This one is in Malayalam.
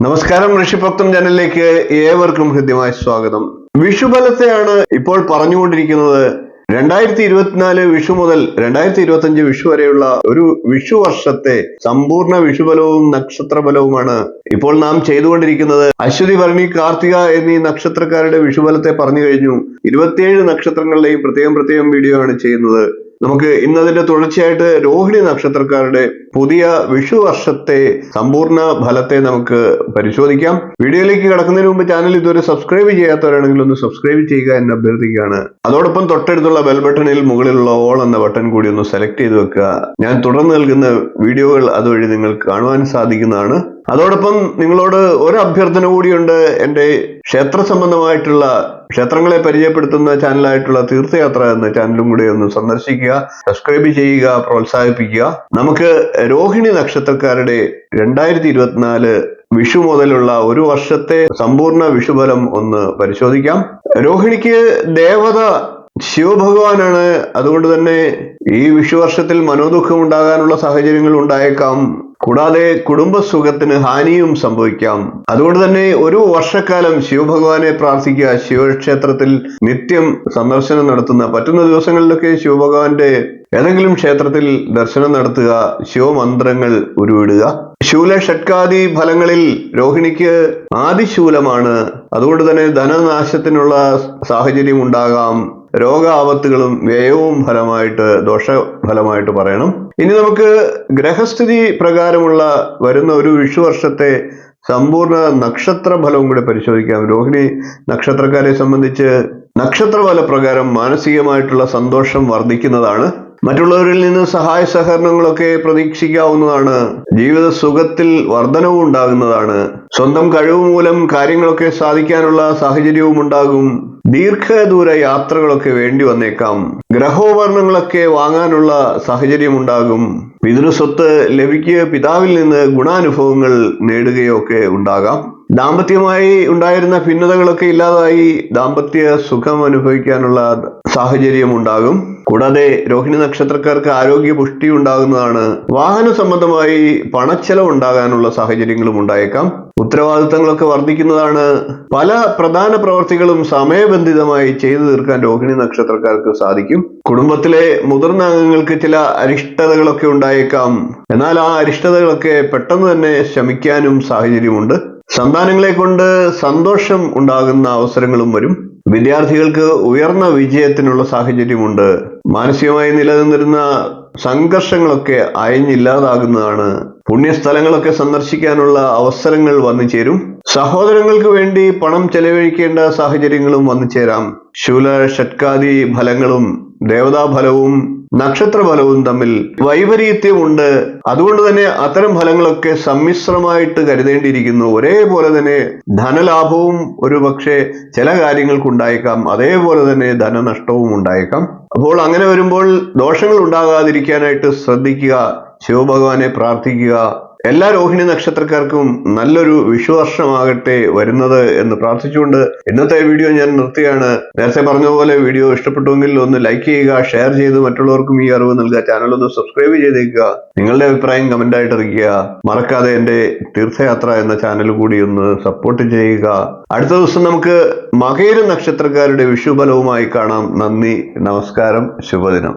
നമസ്കാരം, ഋഷിഭക്തം ചാനലിലേക്ക് ഏവർക്കും ഹൃദ്യമായ സ്വാഗതം. വിഷുബലത്തെയാണ് ഇപ്പോൾ പറഞ്ഞുകൊണ്ടിരിക്കുന്നത്. 2024 വിഷു മുതൽ 2025 വിഷു വരെയുള്ള ഒരു വിഷു വർഷത്തെ സമ്പൂർണ്ണ വിഷുബലവും നക്ഷത്രബലവുമാണ് ഇപ്പോൾ നാം ചെയ്തുകൊണ്ടിരിക്കുന്നത്. അശ്വതി, ഭരണി, കാർത്തിക എന്നീ നക്ഷത്രക്കാരുടെ വിഷുബലത്തെ പറഞ്ഞു കഴിഞ്ഞു. 27 നക്ഷത്രങ്ങളുടെയും പ്രത്യേകം വീഡിയോ ആണ് ചെയ്യുന്നത്. നമുക്ക് ഇന്നതിന്റെ തുടർച്ചയായിട്ട് രോഹിണി നക്ഷത്രക്കാരുടെ പുതിയ വിഷു വർഷത്തെ സമ്പൂർണ്ണ ഫലത്തെ നമുക്ക് പരിശോധിക്കാം. വീഡിയോയിലേക്ക് കടക്കുന്നതിന് മുമ്പ് ചാനൽ ഇതുവരെ സബ്സ്ക്രൈബ് ചെയ്യാത്തവരാണെങ്കിൽ ഒന്ന് സബ്സ്ക്രൈബ് ചെയ്യുക എന്ന് അഭ്യർത്ഥിക്കുകയാണ്. അതോടൊപ്പം തൊട്ടടുത്തുള്ള ബെൽ ബട്ടണിൽ മുകളിലുള്ള ഓൾ എന്ന ബട്ടൺ കൂടി ഒന്ന് സെലക്ട് ചെയ്ത് വെക്കുക. ഞാൻ തുടർന്ന് നൽകുന്ന വീഡിയോകൾ അതുവഴി നിങ്ങൾക്ക് കാണുവാൻ സാധിക്കുന്നതാണ്. അതോടൊപ്പം നിങ്ങളോട് ഒരു അഭ്യർത്ഥന കൂടിയുണ്ട്. എൻ്റെ ക്ഷേത്ര സംബന്ധമായിട്ടുള്ള ക്ഷേത്രങ്ങളെ പരിചയപ്പെടുത്തുന്ന ചാനലായിട്ടുള്ള തീർത്ഥയാത്ര എന്ന ചാനലും കൂടി ഒന്ന് സന്ദർശിക്കുക, സബ്സ്ക്രൈബ് ചെയ്യുക, പ്രോത്സാഹിപ്പിക്കുക. നമുക്ക് രോഹിണി നക്ഷത്രക്കാരുടെ 2024 വിഷു മുതലുള്ള ഒരു വർഷത്തെ സമ്പൂർണ്ണ വിഷുഫലം ഒന്ന് പരിശോധിക്കാം. രോഹിണിക്ക് ദേവത ശിവഭഗവാനാണ്. അതുകൊണ്ട് തന്നെ ഈ വിഷു വർഷത്തിൽ മനോദുഃഖം ഉണ്ടാകാനുള്ള സാഹചര്യങ്ങൾ ഉണ്ടായേക്കാം. കൂടാതെ കുടുംബസുഖത്തിന് ഹാനിയും സംഭവിക്കാം. അതുകൊണ്ട് തന്നെ ഒരു വർഷക്കാലം ശിവഭഗവാനെ പ്രാർത്ഥിക്കുക. ശിവക്ഷേത്രത്തിൽ നിത്യം സന്ദർശനം നടത്തുന്ന പറ്റുന്ന ദിവസങ്ങളിലൊക്കെ ശിവഭഗവാന്റെ ഏതെങ്കിലും ക്ഷേത്രത്തിൽ ദർശനം നടത്തുക, ശിവമന്ത്രങ്ങൾ ഉരുവിടുക. ശൂല ഷട്കാദി ഫലങ്ങളിൽ രോഹിണിക്ക് ആദിശൂലമാണ്. അതുകൊണ്ട് തന്നെ ധനനാശത്തിനുള്ള സാഹചര്യം ഉണ്ടാകാം. രോഗാപത്തുകളും വ്യയവും ഫലമായിട്ട് ദോഷഫലമായിട്ട് പറയണം. ഇനി നമുക്ക് ഗ്രഹസ്ഥിതി പ്രകാരമുള്ള വരുന്ന ഒരു വിഷു വർഷത്തെ സമ്പൂർണ്ണ നക്ഷത്ര ഫലവും കൂടെ പരിശോധിക്കാം. രോഹിണി നക്ഷത്രക്കാരെ സംബന്ധിച്ച് നക്ഷത്രഫല പ്രകാരം മാനസികമായിട്ടുള്ള സന്തോഷം വർദ്ധിക്കുന്നതാണ്. മറ്റുള്ളവരിൽ നിന്ന് സഹായ സഹകരണങ്ങളൊക്കെ പ്രതീക്ഷിക്കാവുന്നതാണ്. ജീവിത സുഖത്തിൽ വർധനവും ഉണ്ടാകുന്നതാണ്. സ്വന്തം കഴിവ് മൂലം കാര്യങ്ങളൊക്കെ സാധിക്കാനുള്ള സാഹചര്യവും ഉണ്ടാകും. ദീർഘദൂര യാത്രകളൊക്കെ വേണ്ടി വന്നേക്കാം. ഗ്രഹോപകരണങ്ങളൊക്കെ വാങ്ങാനുള്ള സാഹചര്യം ഉണ്ടാകും. പിതൃസ്വത്ത് ലഭിക്കുക, പിതാവിൽ നിന്ന് ഗുണാനുഭവങ്ങൾ നേടുകയോ ഒക്കെ ഉണ്ടാകാം. ദാമ്പത്യമായി ഉണ്ടായിരുന്ന ഭിന്നതകളൊക്കെ ഇല്ലാതായി ദാമ്പത്യ സുഖം അനുഭവിക്കാനുള്ള സാഹചര്യം ഉണ്ടാകും. കൂടാതെ രോഹിണി നക്ഷത്രക്കാർക്ക് ആരോഗ്യ പുഷ്ടി ഉണ്ടാകുന്നതാണ്. വാഹന സംബന്ധമായി പണച്ചെലവ് ഉണ്ടാകാനുള്ള സാഹചര്യങ്ങളും ഉണ്ടായേക്കാം. ഉത്തരവാദിത്തങ്ങളൊക്കെ വർദ്ധിക്കുന്നതാണ്. പല പ്രധാന പ്രവർത്തികളും സമയബന്ധിതമായി ചെയ്തു തീർക്കാൻ രോഹിണി നക്ഷത്രക്കാർക്ക് സാധിക്കും. കുടുംബത്തിലെ മുതിർന്ന അംഗങ്ങൾക്ക് ചില അരിഷ്ടതകളൊക്കെ ഉണ്ടായേക്കാം. എന്നാൽ ആ അരിഷ്ടതകളൊക്കെ പെട്ടെന്ന് തന്നെ ശമിക്കാനും സാഹചര്യമുണ്ട്. സന്താനങ്ങളെ കൊണ്ട് സന്തോഷം ഉണ്ടാകുന്ന അവസരങ്ങളും വരും. വിദ്യാർത്ഥികൾക്ക് ഉയർന്ന വിജയത്തിനുള്ള സാഹചര്യമുണ്ട്. മാനസികമായി നിലനിന്നിരുന്ന സംഘർഷങ്ങളൊക്കെ അയഞ്ഞില്ലാതാകുന്നതാണ്. പുണ്യസ്ഥലങ്ങളൊക്കെ സന്ദർശിക്കാനുള്ള അവസരങ്ങൾ വന്നു ചേരും. സഹോദരങ്ങൾക്ക് വേണ്ടി പണം ചെലവഴിക്കേണ്ട സാഹചര്യങ്ങളും വന്നു ചേരാം. ശൂല ഷട്കാദി ഫലങ്ങളും ദേവതാഫലവും നക്ഷത്രഫലവും തമ്മിൽ വൈപരീത്യമുണ്ട്. അതുകൊണ്ട് തന്നെ അത്തരം ഫലങ്ങളൊക്കെ സമ്മിശ്രമായിട്ട് കരുതേണ്ടിയിരിക്കുന്നു. ഒരേപോലെ തന്നെ ധനലാഭവും ഒരു പക്ഷേ ചില കാര്യങ്ങൾക്കുണ്ടായേക്കാം, അതേപോലെ തന്നെ ധനനഷ്ടവും ഉണ്ടായേക്കാം. അപ്പോൾ അങ്ങനെ വരുമ്പോൾ ദോഷങ്ങൾ ഉണ്ടാകാതിരിക്കാനായിട്ട് ശ്രദ്ധിക്കുക, ശിവഭഗവാനെ പ്രാർത്ഥിക്കുക. എല്ലാ രോഹിണി നക്ഷത്രക്കാർക്കും നല്ലൊരു വിഷുവർഷമാകട്ടെ വരുന്നത് എന്ന് പ്രാർത്ഥിച്ചുകൊണ്ട് ഇന്നത്തെ വീഡിയോ ഞാൻ നിർത്തുകയാണ്. നേരത്തെ പറഞ്ഞതുപോലെ വീഡിയോ ഇഷ്ടപ്പെട്ടുവെങ്കിൽ ഒന്ന് ലൈക്ക് ചെയ്യുക, ഷെയർ ചെയ്ത് മറ്റുള്ളവർക്കും ഈ അറിവ് നൽകുക. ചാനൽ ഒന്ന് സബ്സ്ക്രൈബ് ചെയ്തേക്കുക. നിങ്ങളുടെ അഭിപ്രായം കമന്റായിട്ട് അറിയിക്കുക. മറക്കാതെ എൻ്റെ തീർത്ഥയാത്ര എന്ന ചാനൽ കൂടി ഒന്ന് സപ്പോർട്ട് ചെയ്യുക. അടുത്ത ദിവസം നമുക്ക് മകയിര നക്ഷത്രക്കാരുടെ വിഷുഫലവുമായി കാണാം. നന്ദി, നമസ്കാരം, ശുഭദിനം.